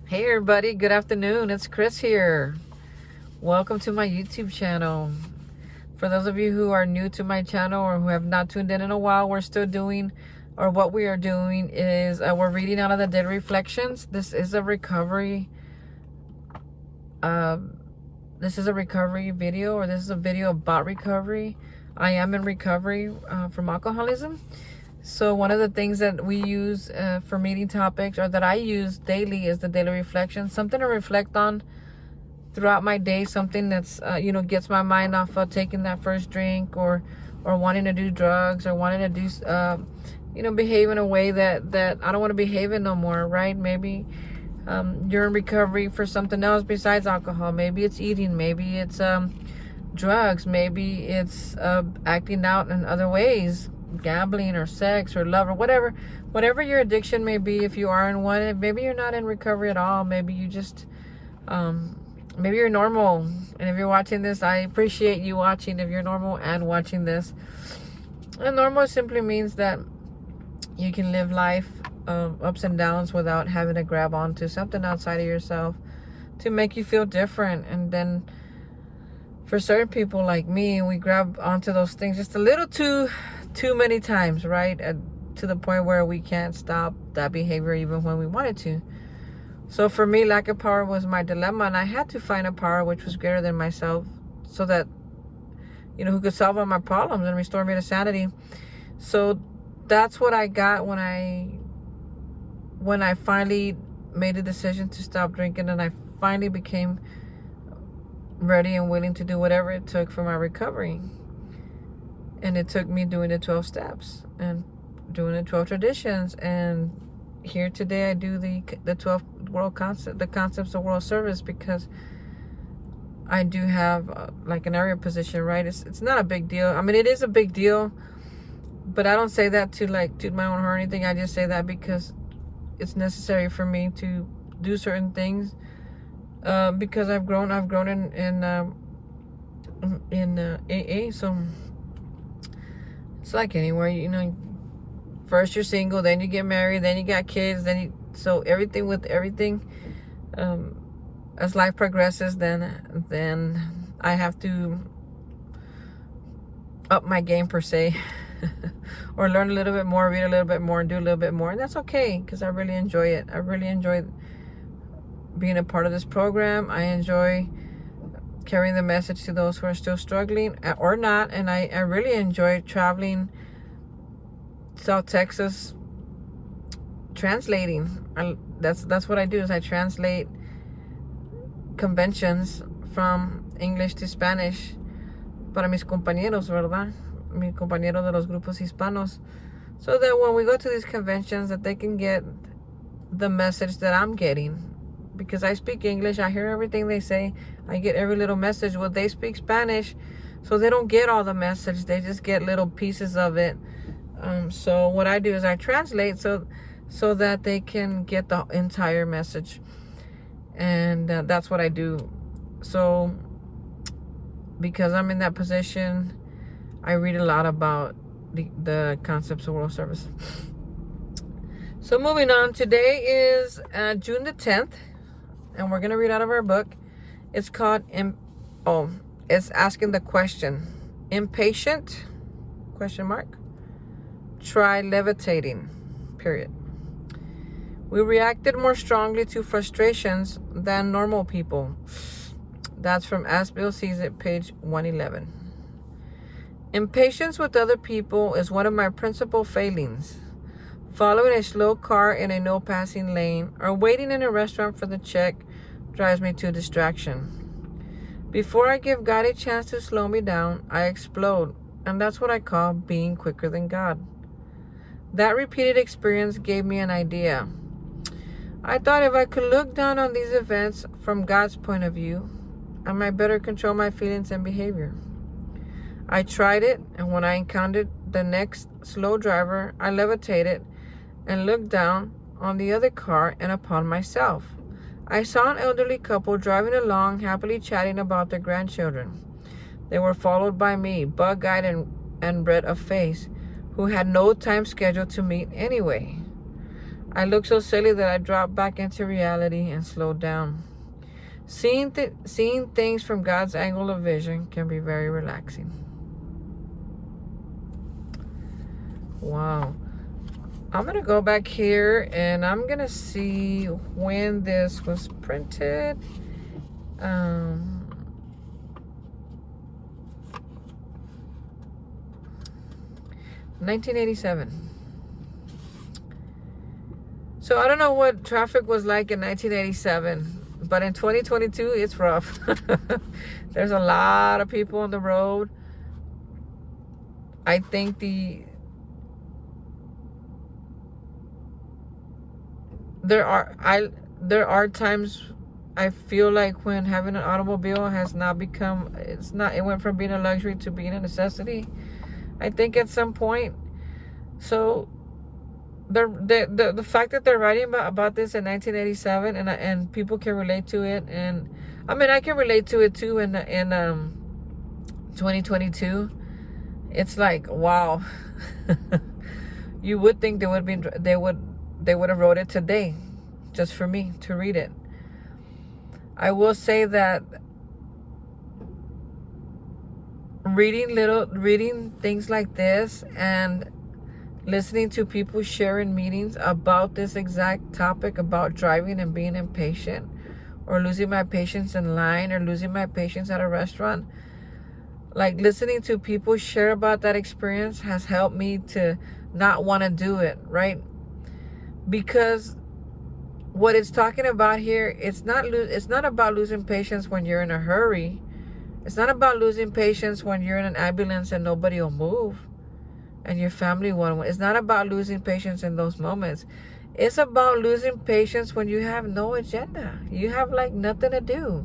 Hey everybody, good afternoon. It's Chris here. Welcome to my YouTube channel. For those of you who are new to my channel or who have not tuned in a while, what we are doing is we're reading out of the Daily Reflections. This is a recovery. This is a recovery video, or this is a video about recovery. I am in recovery from alcoholism. So one of the things that we use for meeting topics, or that I use daily, is the daily reflection. Something to reflect on throughout my day. Something that's gets my mind off of taking that first drink, or wanting to do drugs, or wanting to do behave in a way that I don't want to behave in no more. Right? Maybe you're in recovery for something else besides alcohol. Maybe it's eating. Maybe it's drugs. Maybe it's acting out in other ways. Gambling or sex or love or whatever your addiction may be. If you are in one, maybe you're not in recovery at all. Maybe you just maybe you're normal. And if you're watching this, I appreciate you watching. If you're normal and watching this, and normal simply means that you can live life ups and downs without having to grab onto something outside of yourself to make you feel different. And then for certain people like me, we grab onto those things just a little too many times, right? To the point where we can't stop that behavior even when we wanted to. So for me, lack of power was my dilemma, and I had to find a power which was greater than myself, so that who could solve all my problems and restore me to sanity. So that's what I got when I finally made a decision to stop drinking, and I finally became ready and willing to do whatever it took for my recovery. And it took me doing the 12 steps and doing the 12 traditions. And here today I do the 12 the concepts of world service, because I do have like an area position, right? It's not a big deal. I mean, it is a big deal, but I don't say that to like toot my own horn or anything. I just say that because it's necessary for me to do certain things, because I've grown in AA. So it's like anywhere, first you're single, then you get married, then you got kids, so everything with everything, as life progresses, then I have to up my game per se, or learn a little bit more, read a little bit more, and do a little bit more. And that's okay, because I really enjoy it. I really enjoy being a part of this program. I enjoy carrying the message to those who are still struggling or not. And I really enjoy traveling South Texas, translating. That's what I do, is I translate conventions from English to Spanish para mis compañeros, ¿verdad? Mis compañeros de los grupos hispanos, so that when we go to these conventions, that they can get the message that I'm getting. Because I speak English, I hear everything they say, I get every little message. Well, they speak Spanish, so they don't get all the message. They just get little pieces of it. So what I do is I translate so that they can get the entire message. And that's what I do. So because I'm in that position, I read a lot about the concepts of world service. So moving on, today is June the 10th. And we're going to read out of our book. It's called, it's asking the question, impatient, ? Try levitating, period. We reacted more strongly to frustrations than normal people. That's from As Bill Sees It, page 111. Impatience with other people is one of my principal failings. Following a slow car in a no passing lane, or waiting in a restaurant for the check, drives me to distraction. Before I give God a chance to slow me down, I explode, and that's what I call being quicker than God. That repeated experience gave me an idea. I thought if I could look down on these events from God's point of view, I might better control my feelings and behavior. I tried it, and when I encountered the next slow driver, I levitated and looked down on the other car and upon myself. I saw an elderly couple driving along, happily chatting about their grandchildren. They were followed by me, bug-eyed and red of face, who had no time scheduled to meet anyway. I look so silly that I drop back into reality and slow down. Seeing things from God's angle of vision can be very relaxing. Wow. I'm going to go back here and I'm going to see when this was printed. 1987. So I don't know what traffic was like in 1987, but in 2022, it's rough. There's a lot of people on the road. I think there are times I feel like when having an automobile has not become, it went from being a luxury to being a necessity. I think at some point. So the fact that they're writing about this in 1987 and people can relate to it, and I mean I can relate to it too in 2022. It's like, wow. You would think they would have wrote it today just for me to read it. I will say that reading things like this and listening to people share in meetings about this exact topic, about driving and being impatient, or losing my patience in line, or losing my patience at a restaurant, like listening to people share about that experience has helped me to not want to do it, right? Because what it's talking about here, it's not about losing patience when you're in a hurry. It's not about losing patience when you're in an ambulance and nobody will move and your family won't. It's not about losing patience in those moments. It's about losing patience when you have no agenda. You have like nothing to do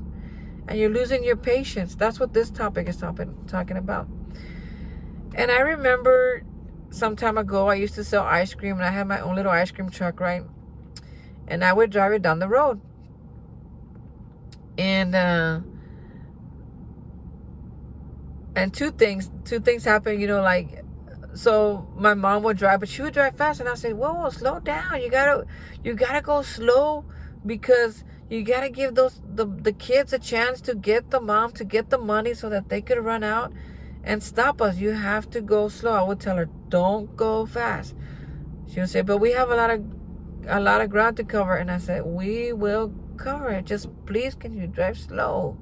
and you're losing your patience. That's what this topic is talking about. And I remember some time ago, I used to sell ice cream and I had my own little ice cream truck, right? And I would drive it down the road. And two things happened, like, so my mom would drive, but she would drive fast, and I said, whoa, slow down. You gotta go slow, because you gotta give the kids a chance to get the money so that they could run out and stop us. You have to go slow. I would tell her, don't go fast. She would say, but we have a lot of ground to cover. And I said, we will cover it. Just please, can you drive slow?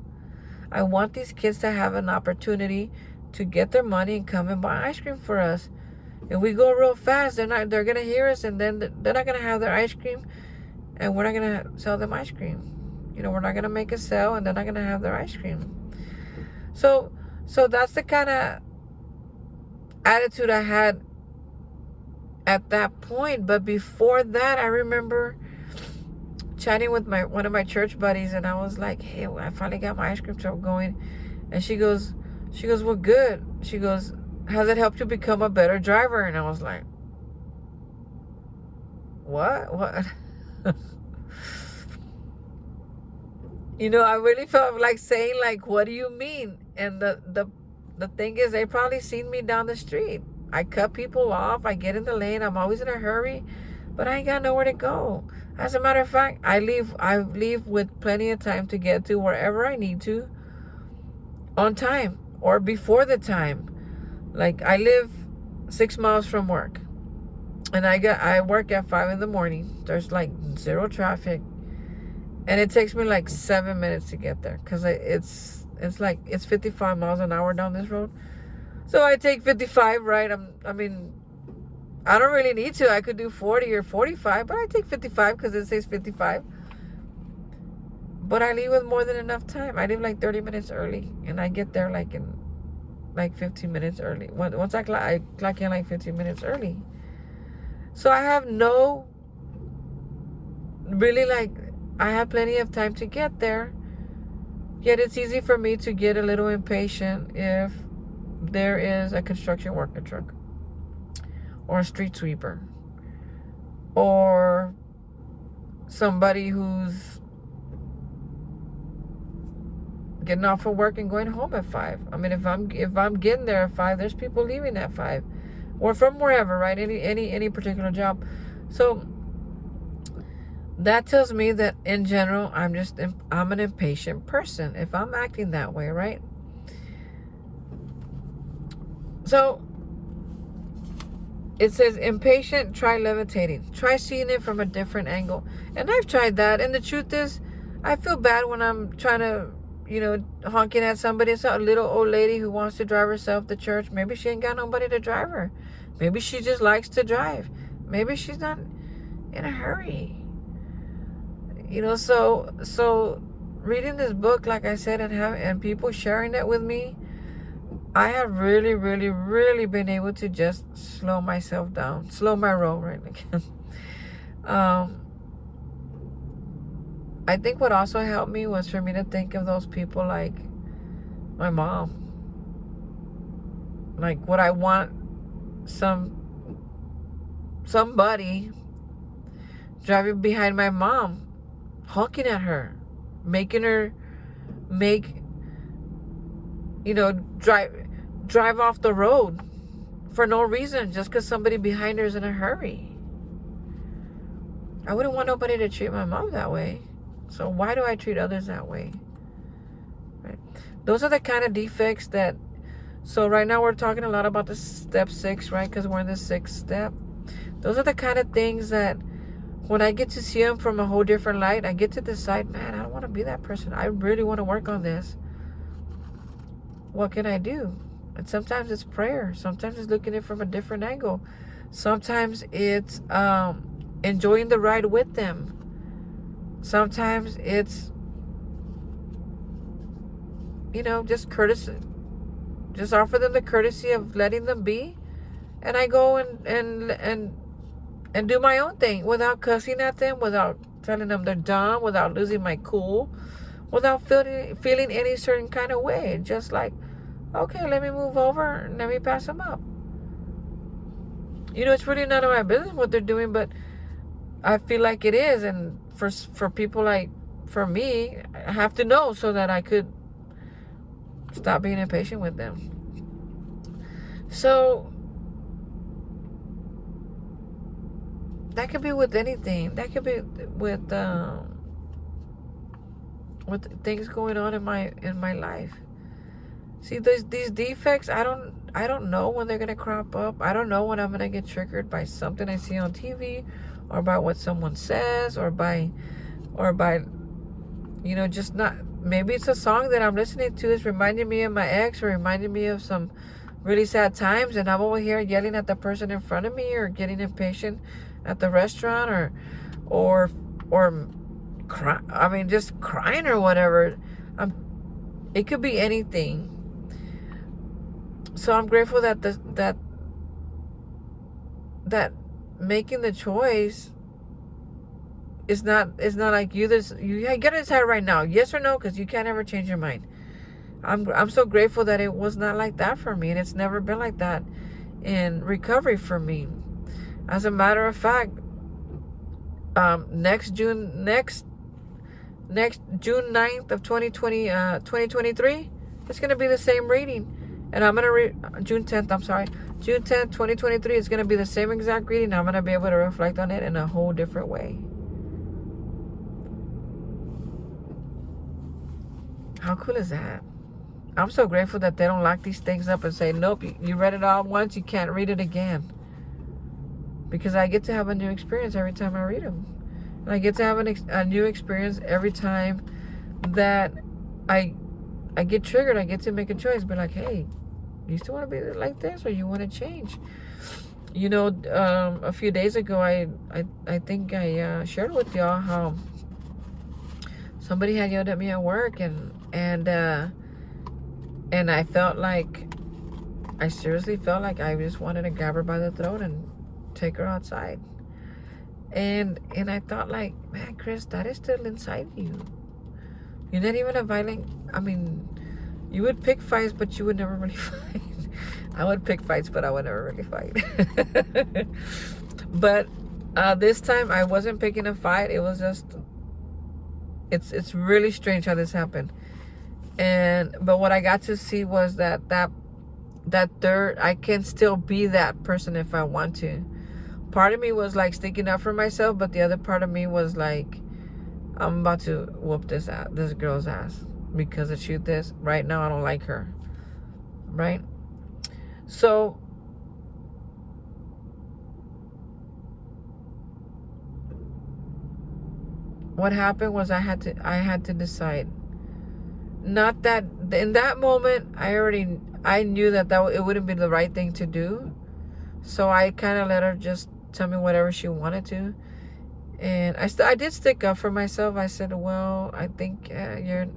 I want these kids to have an opportunity to get their money and come and buy ice cream for us. If we go real fast, they're gonna hear us, and then they're not gonna have their ice cream, and we're not gonna sell them ice cream. We're not gonna make a sale, and they're not gonna have their ice cream. So that's the kind of attitude I had at that point. But before that, I remember chatting with one of my church buddies, and I was like, hey, I finally got my ice cream truck going. And she goes, well, good. She goes, has it helped you become a better driver? And I was like, what? I really felt like saying, like, what do you mean? And the thing is, they probably seen me down the street. I cut people off. I get in the lane. I'm always in a hurry, but I ain't got nowhere to go. As a matter of fact, I leave with plenty of time to get to wherever I need to on time or before the time. Like, I live 6 miles from work, and I work at 5 a.m. There's like zero traffic, and it takes me like 7 minutes to get there, because it's 55 miles an hour down this road. So I take 55, right? I don't really need to. I could do 40 or 45, but I take 55 because it says 55. But I leave with more than enough time. I leave like 30 minutes early, and I get there like in 15 minutes early. Once I clock in like 15 minutes early. So I have I have plenty of time to get there. Yet it's easy for me to get a little impatient if there is a construction worker truck, or a street sweeper, or somebody who's getting off of work and going home at 5. If I'm getting there at 5, there's people leaving at 5, or from wherever, right? Any particular job. So that tells me that in general, I'm an impatient person if I'm acting that way, right? So it says impatient, try levitating. Try seeing it from a different angle. And I've tried that. And the truth is, I feel bad when I'm trying to, honking at somebody. It's a little old lady who wants to drive herself to church. Maybe she ain't got nobody to drive her. Maybe she just likes to drive. Maybe she's not in a hurry. So reading this book, like I said, and people sharing it with me, I have really, really, really been able to just slow myself down, slow my roll, right? I think what also helped me was for me to think of those people like my mom. Like, would I want somebody driving behind my mom, honking at her, making her drive off the road for no reason, just because somebody behind her is in a hurry. I wouldn't want nobody to treat my mom that way. So why do I treat others that way? Right? Those are the kind of defects that. So right now we're talking a lot about the step 6, right? Because we're in the 6th step. Those are the kind of things that when I get to see them from a whole different light, I get to decide, man, I don't want to be that person. I really want to work on this. What can I do? And sometimes it's prayer. Sometimes it's looking at it from a different angle. Sometimes it's enjoying the ride with them. Sometimes it's, just courtesy. Just offer them the courtesy of letting them be. And I go and do my own thing without cussing at them, without telling them they're dumb, without losing my cool, without feeling any certain kind of way. Just like, okay, let me move over and let me pass them up. It's really none of my business what they're doing, but I feel like it is. And for people like, for me, I have to know so that I could stop being impatient with them. So that could be with anything. That could be with things going on in my life. See, these defects, I don't know when they're gonna crop up. I don't know when I'm gonna get triggered by something I see on TV, or by what someone says, or by just not. Maybe it's a song that I'm listening to is reminding me of my ex, or reminding me of some really sad times, and I'm over here yelling at the person in front of me, or getting impatient at the restaurant, or just crying or whatever. It could be anything. So I'm grateful that making the choice is not like you gotta decide right now, yes or no, because you can't ever change your mind. I'm so grateful that it was not like that for me, and it's never been like that in recovery for me. As a matter of fact, next June 9th of 2023, it's gonna be the same reading. And I'm gonna June 10th, 2023 is gonna be the same exact reading. I'm gonna be able to reflect on it in a whole different way. How cool is that? I'm so grateful that they don't lock these things up and say, nope, you read it all once, you can't read it again. Because I get to have a new experience every time I read them. And I get to have a new experience every time that I get triggered. I get to make a choice. Be like, hey, you still want to be like this, or you want to change? A few days ago, I think I shared with y'all how somebody had yelled at me at work, and I felt like, I seriously felt like I just wanted to grab her by the throat and take her outside. And I thought, like, man, Chris, that is still inside you. You're not even a violent. You would pick fights, but you would never really fight. I would pick fights, but I would never really fight. But this time I wasn't picking a fight. It was just, it's really strange how this happened. But what I got to see was that third, I can still be that person if I want to. part of me was like sticking up for myself, but the other part of me was like, I'm about to whoop this girl's ass, because the truth is, right now I don't like her, right? So what happened was I had to decide. Not that in that moment I knew that it wouldn't be the right thing to do, so I kind of let her just tell me whatever she wanted to. And I did stick up for myself. I said, well, I think you're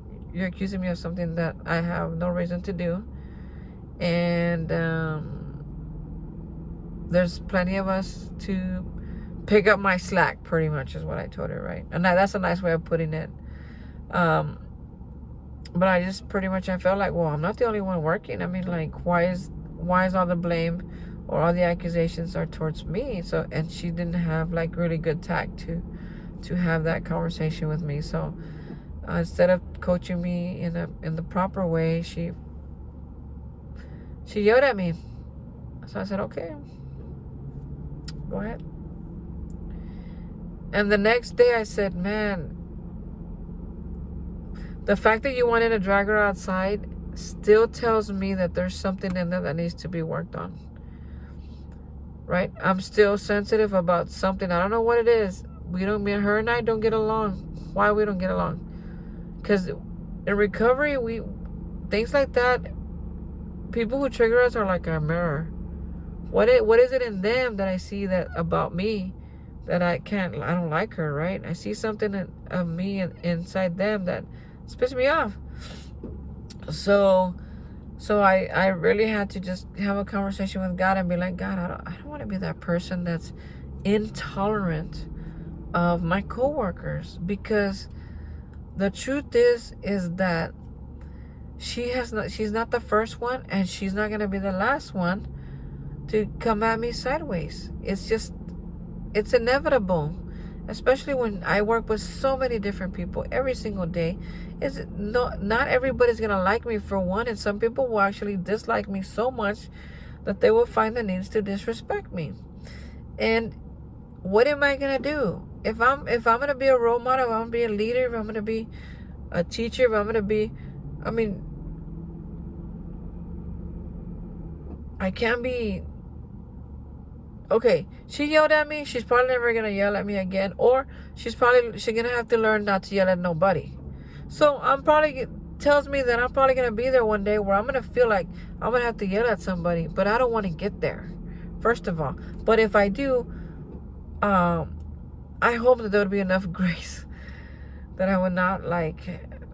accusing me of something that I have no reason to do, and there's plenty of us to pick up my slack, pretty much is what I told her, right? And that's a nice way of putting it. But I just pretty much, I felt like, well, I'm not the only one working. I mean, like, why is all the blame or all the accusations are towards me? So, and she didn't have like really good tact to have that conversation with me. So instead of coaching me in the proper way, she yelled at me. So I said, okay, go ahead. And the next day I said, man, the fact that you wanted to drag her outside still tells me that there's something in there that needs to be worked on. Right? I'm still sensitive about something. I don't know what it is. Her and I don't get along. Why we don't get along? Because in recovery, things like that, people who trigger us are like a mirror. What is it in them that I see that about me that I don't like her, right? I see something of me inside them that pisses me off. So I really had to just have a conversation with God and be like, God, I don't want to be that person that's intolerant of my coworkers, because the truth is that she's not the first one, and she's not going to be the last one to come at me sideways. It's inevitable, especially when I work with so many different people every single day. Not everybody's gonna like me, for one, and some people will actually dislike me so much that they will find the needs to disrespect me. And what am I gonna do if I'm gonna be a role model, if I'm gonna be a leader, if I'm gonna be a teacher, if I'm gonna be, I can't be. Okay, she yelled at me. She's probably never gonna yell at me again, or she's gonna have to learn not to yell at nobody. So tells me that I'm probably gonna be there one day where I'm gonna feel like I'm gonna have to yell at somebody, but I don't want to get there, first of all. But if I do, I hope that there would be enough grace that I would not like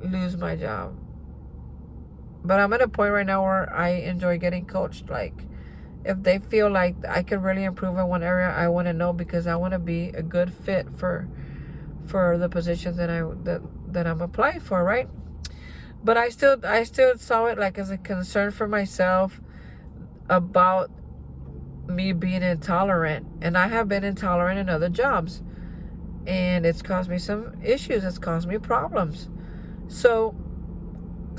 lose my job. But I'm at a point right now where I enjoy getting coached. Like, if they feel like I could really improve in one area, I want to know, because I want to be a good fit for the position that I'm applying for, right? But I still saw it like as a concern for myself about me being intolerant, and I have been intolerant in other jobs, and it's caused me some issues. It's caused me problems. So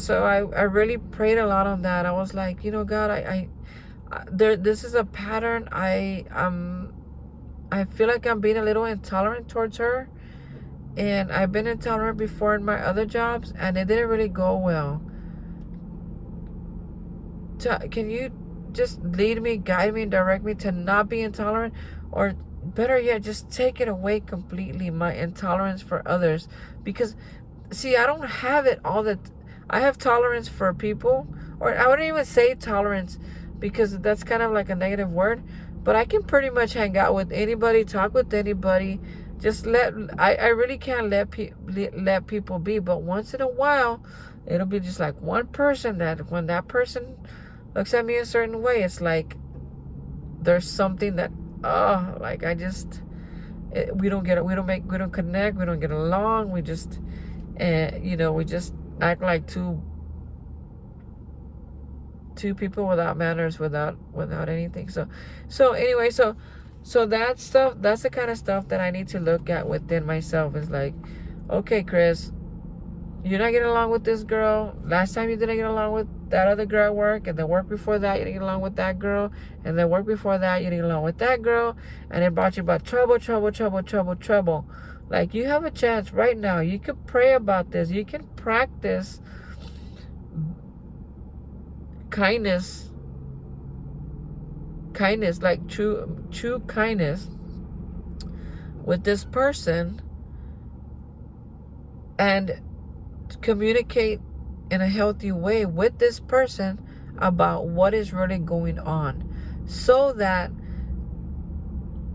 I really prayed a lot on that. I was like, God, this is a pattern. I feel like I'm being a little intolerant towards her, and I've been intolerant before in my other jobs, and it didn't really go well. Can you just lead me, guide me, direct me to not be intolerant, or better yet, just take it away completely, my intolerance for others? Because see, I don't have it I have tolerance for people, or I wouldn't even say tolerance, because that's kind of like a negative word, but I can pretty much hang out with anybody, talk with anybody. I really can't let people be. But once in a while, it'll be just like one person that when that person looks at me a certain way, it's like there's something that like we don't connect, we don't get along, we just we just act like two people without manners, without anything. So anyway, so that stuff, that's the kind of stuff that I need to look at within myself. Is like, okay, Chris, you're not getting along with this girl. Last time you didn't get along that other girl at work, and the work before that you didn't get along with that girl, and the work before that you didn't get along with that girl, and it brought you about trouble. Like, you have a chance right now. You could pray about this. You can practice kindness, like true kindness with this person, and communicate in a healthy way with this person about what is really going on, so that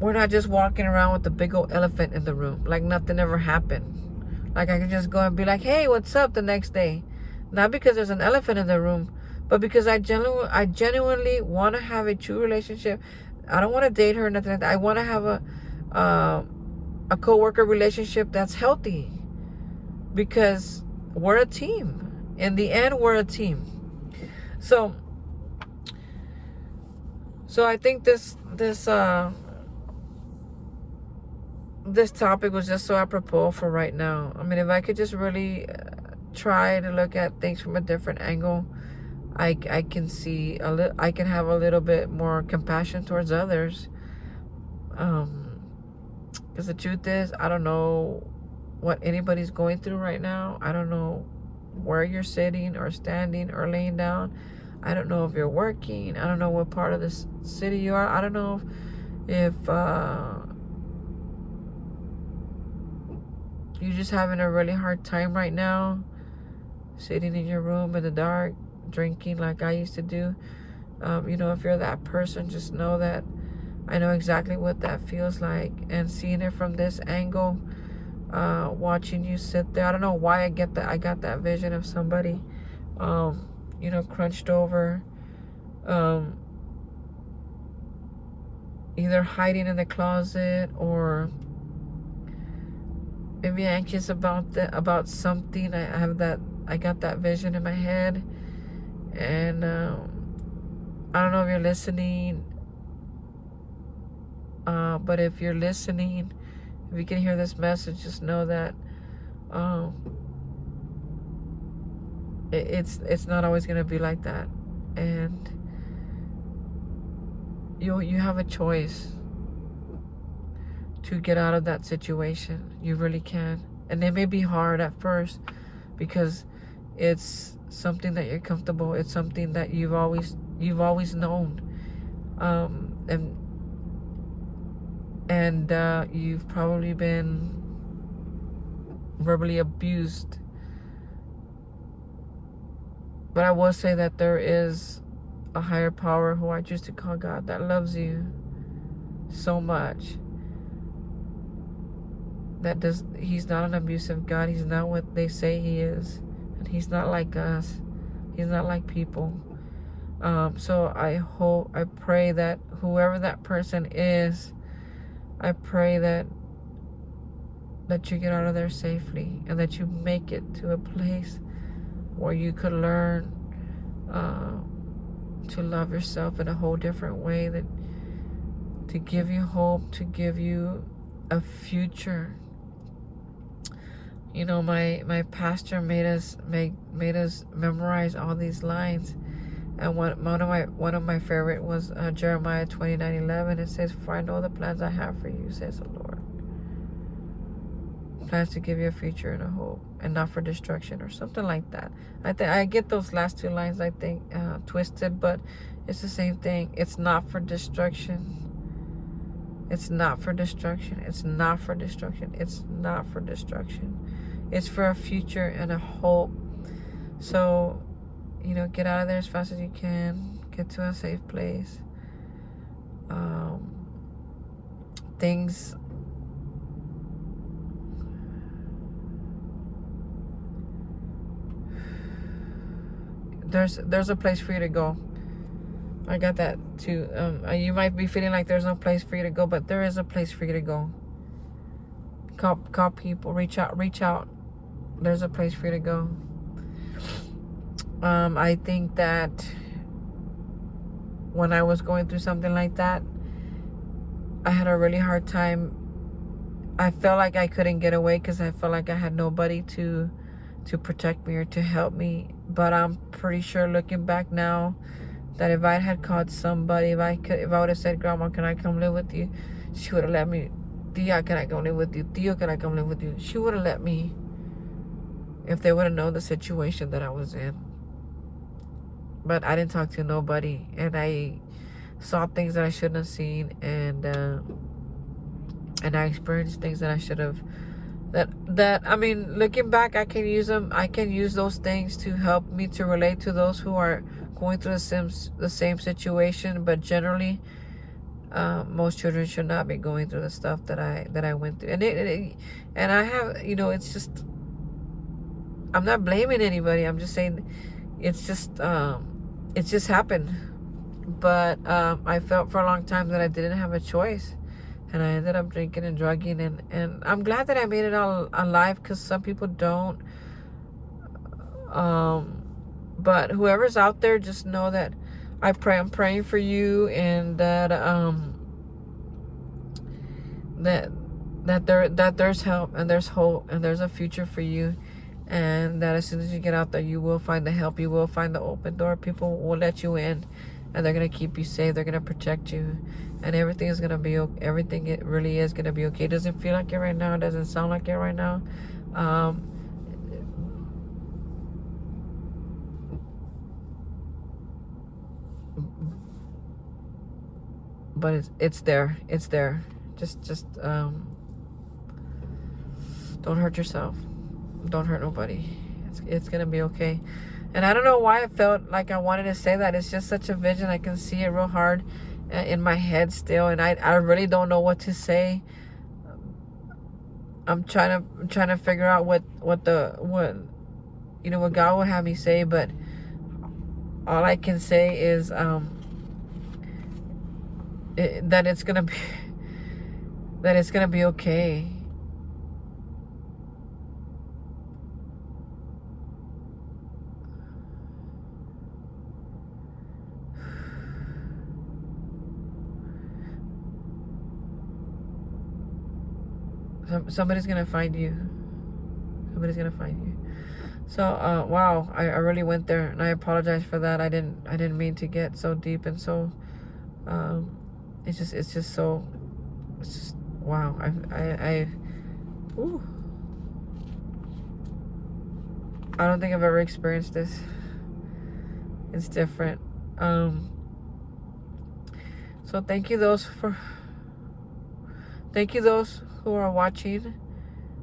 we're not just walking around with the big old elephant in the room like nothing ever happened. Like, I can just go and be like, hey, what's up, the next day. Not because there's an elephant in the room, but because I genuinely want to have a true relationship. I don't want to date her or nothing like that. I want to have a co-worker relationship that's healthy, because we're a team. In the end, we're a team. So I think this topic was just so apropos for right now. I mean, if I could just really try to look at things from a different angle, I can see I can have a little bit more compassion towards others. Because the truth is, I don't know what anybody's going through right now. I don't know where you're sitting or standing or laying down. I don't know if you're working. I don't know what part of this city you are. I don't know if you're just having a really hard time right now, sitting in your room in the dark, drinking like I used to do. If you're that person, just know that I know exactly what that feels like. And seeing it from this angle, watching you sit there, I don't know why I got that vision of somebody, crunched over, either hiding in the closet or maybe anxious about something. I got that vision in my head, and I don't know if you're listening, but if you're listening, if you can hear this message, just know that it's not always gonna be like that, and you have a choice to get out of that situation. You really can. And it may be hard at first because it's something that you're comfortable. It's something that you've always known. And you've probably been verbally abused. But I will say that there is a higher power, who I choose to call God, that loves you so much. He's not an abusive God. He's not what they say he is. And he's not like us. He's not like people. So I pray that whoever that person is, I pray that you get out of there safely, and that you make it to a place where you could learn to love yourself in a whole different way, that to give you hope, to give you a future. My pastor made us memorize all these lines, and one of my favorite was Jeremiah 29:11. It says, "For I know the plans I have for you, says the Lord. Plans to give you a future and a hope, and not for destruction," or something like that. I get those last two lines, I think, twisted, but it's the same thing. It's not for destruction. It's not for destruction. It's not for destruction. It's not for destruction. It's for a future and a hope. So, get out of there as fast as you can. Get to a safe place. There's a place for you to go. I got that too. You might be feeling like there's no place for you to go, but there is a place for you to go. Call people. Reach out. There's a place for you to go. I think that when I was going through something like that, I had a really hard time. I felt like I couldn't get away because I felt like I had nobody to to protect me or to help me. But I'm pretty sure, looking back now, that if I had caught somebody, if I would have said, Grandma, can I come live with you? She would have let me. Tia, can I come live with you? Tio, can I come live with you? She would have let me, if they would have known the situation that I was in. But I didn't talk to nobody, and I saw things that I shouldn't have seen, and I experienced things that I should have. That I mean, looking back, I can use them. I can use those things to help me to relate to those who are going through the same situation. But generally, most children should not be going through the stuff that I went through. And I have, it's just, I'm not blaming anybody. I'm just saying, it's just happened. But I felt for a long time that I didn't have a choice. And I ended up drinking and drugging, and I'm glad that I made it all alive, because some people don't. But whoever's out there, just know that I'm praying for you, and that that there's help, and there's hope, and there's a future for you, and that as soon as you get out there, you will find the help, you will find the open door. People will let you in, and they're gonna keep you safe. They're gonna protect you. And everything is going to be okay. Everything, it really is going to be okay. It doesn't feel like it right now. It doesn't sound like it right now. But it's there. It's there. Just don't hurt yourself. Don't hurt nobody. It's going to be okay. And I don't know why I felt like I wanted to say that. It's just such a vision. I can see it real hard in my head still, and I really don't know what to say. I'm trying to figure out what God would have me say, but all I can say is that it's gonna be okay. Somebody's gonna find you. Somebody's gonna find you. So wow, I really went there, and I apologize for that. I didn't mean to get so deep, and so it's just wow. Ooh. I don't think I've ever experienced this. It's different. So thank you those who are watching.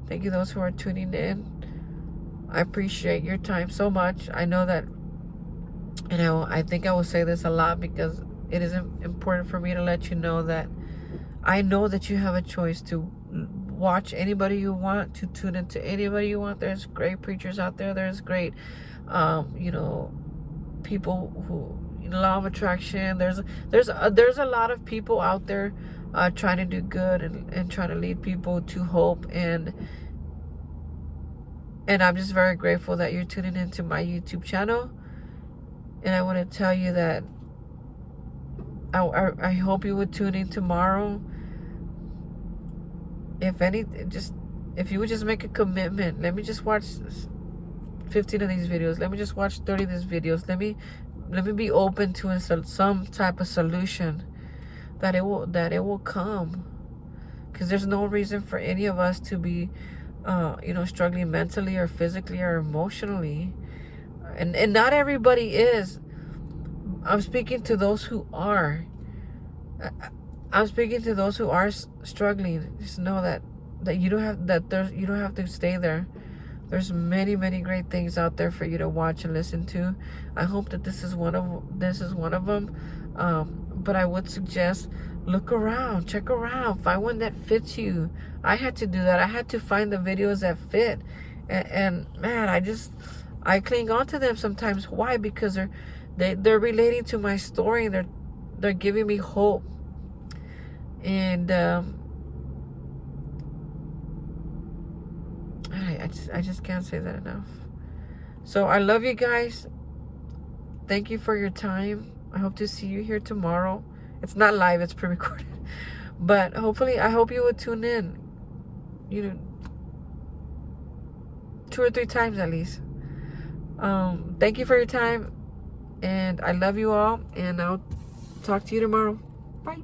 Thank you those who are tuning in. I appreciate your time so much. I know that, I think I will say this a lot, because it is important for me to let you know that I know that you have a choice to watch anybody you want, to tune into anybody you want. There's great preachers out there. There's great, people who, law of attraction. There's a lot of people out there trying to do good and trying to lead people to hope, and I'm just very grateful that you're tuning into my YouTube channel. And I want to tell you that I hope you would tune in tomorrow. If you would just make a commitment. Let me just watch 15 of these videos. Let me just watch 30 of these videos. Let me be open to some type of solution, that it will come, because there's no reason for any of us to be struggling mentally or physically or emotionally, and not everybody is. I'm speaking to those who are. I'm speaking to those who are struggling. Just know that you don't have to stay there. There's many, many great things out there for you to watch and listen to. I hope that this is one of them. But I would suggest, look around, check around, find one that fits you. I had to do that. I had to find the videos that fit, and man, I cling on to them sometimes. Why? Because they're relating to my story, and they're giving me hope, and I just can't say that enough. So I love you guys. Thank you for your time. I hope to see you here tomorrow. It's not live, it's pre-recorded. But hopefully, I hope you would tune in. 2 or 3 times at least. Thank you for your time, and I love you all, and I'll talk to you tomorrow. Bye.